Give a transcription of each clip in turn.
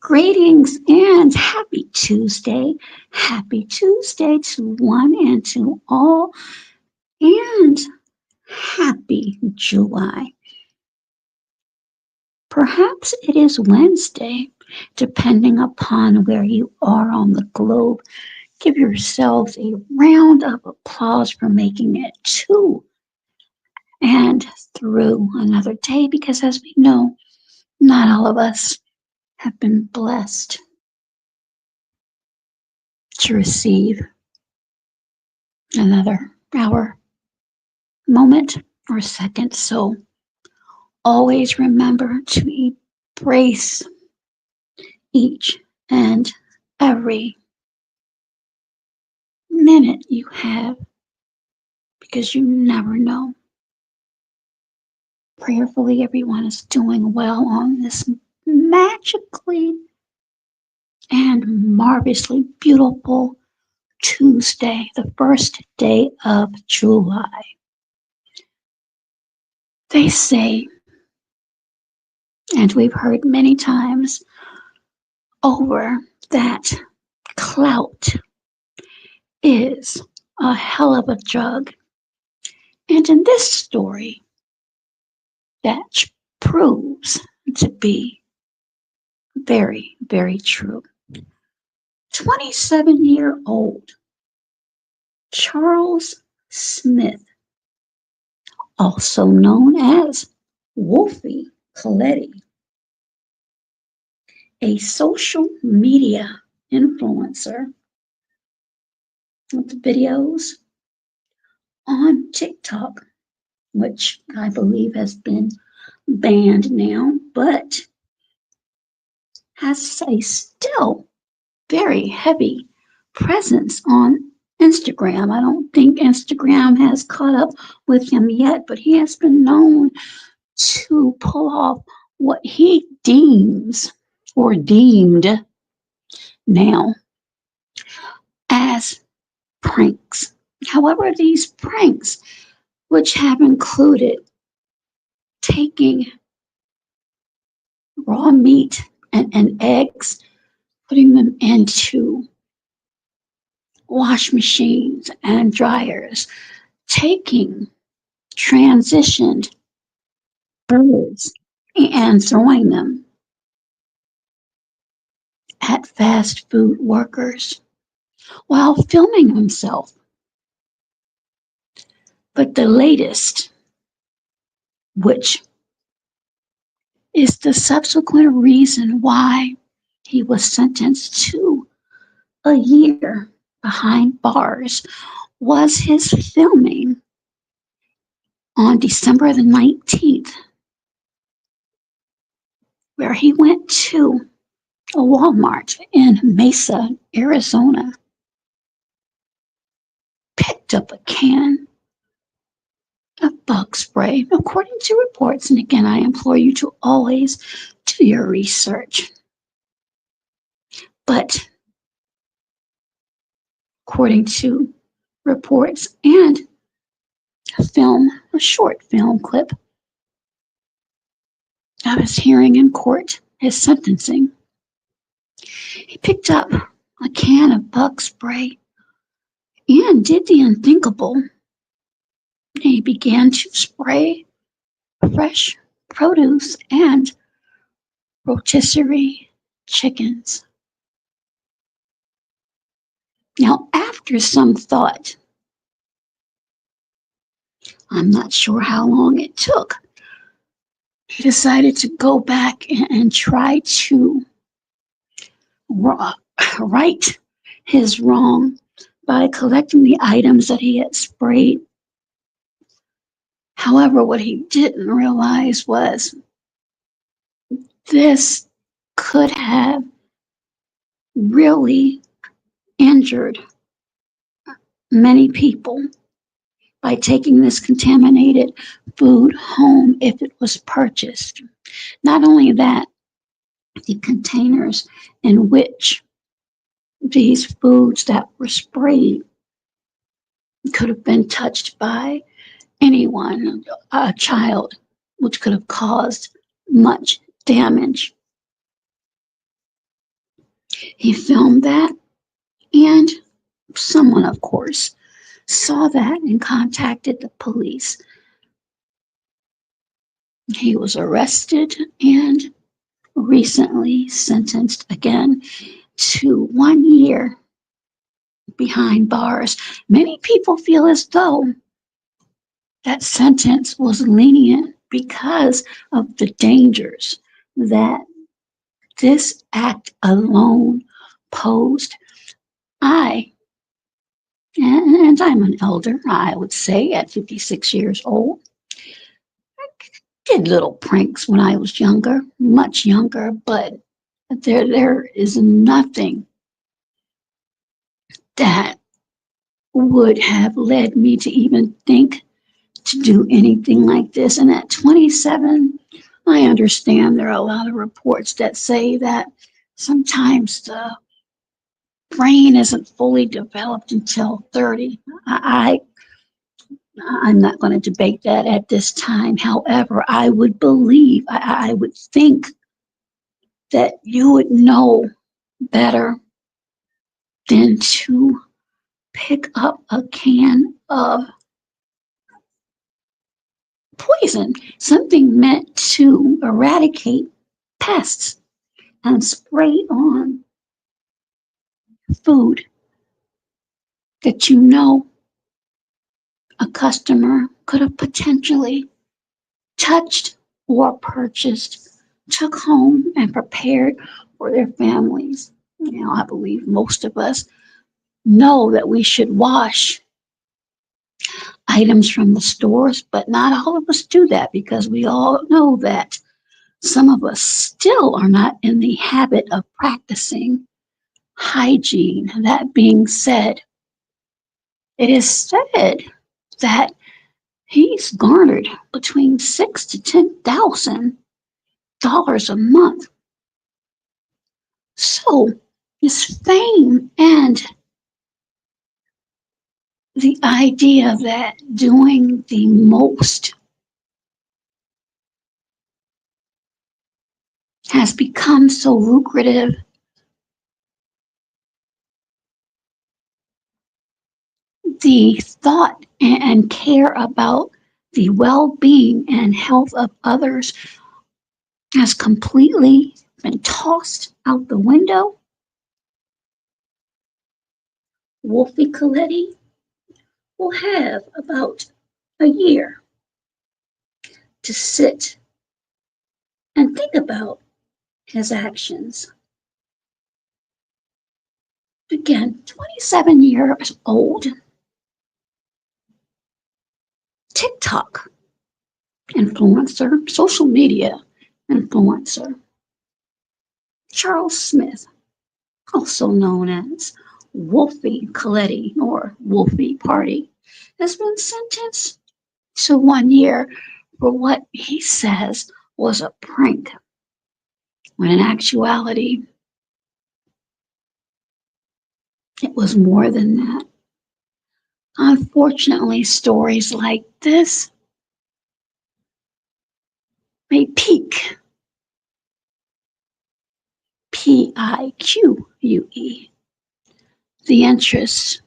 Greetings and happy Tuesday. Happy Tuesday to one and to all, and happy July. Perhaps it is Wednesday, depending upon where you are on the globe. Give yourselves a round of applause for making it to and through another day, because as we know, not all of us have been blessed to receive another hour, moment, or second. So always remember to embrace each and every minute you have, because you never know. Prayerfully, everyone is doing well on this magically and marvelously beautiful Tuesday, the first day of July. They say, and we've heard many times over, that clout is a hell of a drug. And in this story, that proves to be very, very true. 27-year-old Charles Smith, also known as Wolfie Kahlletti, a social media influencer with videos on TikTok, which I believe has been banned now, but has a still very heavy presence on Instagram. I don't think Instagram has caught up with him yet, but he has been known to pull off what he deems or deemed now as pranks. However, these pranks, which have included taking raw meat and eggs, putting them into wash machines and dryers, taking transitioned birds and throwing them at fast food workers while filming himself. But the latest, which is the subsequent reason why he was sentenced to a year behind bars, was his filming on December the 19th, where he went to a Walmart in Mesa, Arizona, picked up a can of bug spray, according to reports. And again, I implore you to always do your research. But according to reports and a short film clip of his hearing in court, his sentencing, he picked up a can of bug spray and did the unthinkable. He began to spray fresh produce and rotisserie chickens. Now, after some thought, I'm not sure how long it took, he decided to go back and try to right his wrong by collecting the items that he had sprayed. However, what he didn't realize was this could have really injured many people by taking this contaminated food home if it was purchased. Not only that, the containers in which these foods that were sprayed could have been touched by anyone, a child, which could have caused much damage. He filmed that, and someone, of course, saw that and contacted the police. He was arrested and recently sentenced again to 1 year behind bars. Many people feel as though that sentence was lenient because of the dangers that this act alone posed. I, and I'm an elder, I would say, at 56 years old, did little pranks when I was younger, much younger, but there is nothing that would have led me to even think to do anything like this. And at 27, I understand there are a lot of reports that say that sometimes the brain isn't fully developed until 30. I'm not going to debate that at this time. However, I would believe, I would think that you would know better than to pick up a can of poison, something meant to eradicate pests, and spray on food that you know a customer could have potentially touched or purchased, took home, and prepared for their families. I believe most of us know that we should wash items from the stores, but not all of us do that because we all know that some of us still are not in the habit of practicing hygiene. That being said, it is said that he's garnered between $6,000 to $10,000 a month. So his fame and the idea that doing the most has become so lucrative. The thought and care about the well-being and health of others has completely been tossed out the window. Wolfie Kahlletti will have about a year to sit and think about his actions. Again, 27 years old, TikTok influencer, social media influencer, Charles Smith, also known as Wolfie Kahlletti or Wolfie Party, has been sentenced to 1 year for what he says was a prank, when in actuality, it was more than that. Unfortunately, stories like this may pique, Pique, the interests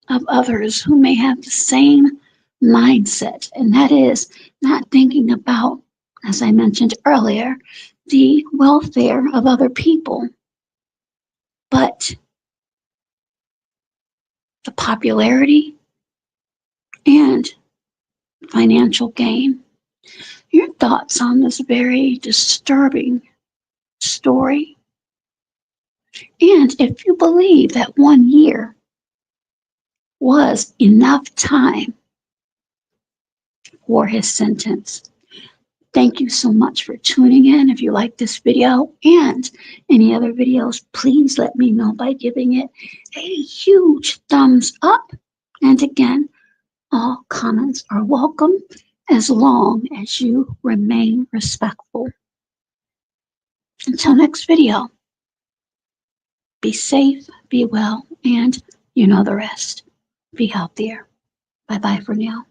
of others who may have the same mindset, and that is not thinking about, as I mentioned earlier, the welfare of other people, but the popularity and financial gain. Your thoughts on this very disturbing story? And if you believe that 1 year was enough time for his sentence. Thank you so much for tuning in. If you like this video and any other videos, please let me know by giving it a huge thumbs up. And again, all comments are welcome as long as you remain respectful. Until next video, be safe, be well, and you know the rest. Be healthier. Bye-bye for now.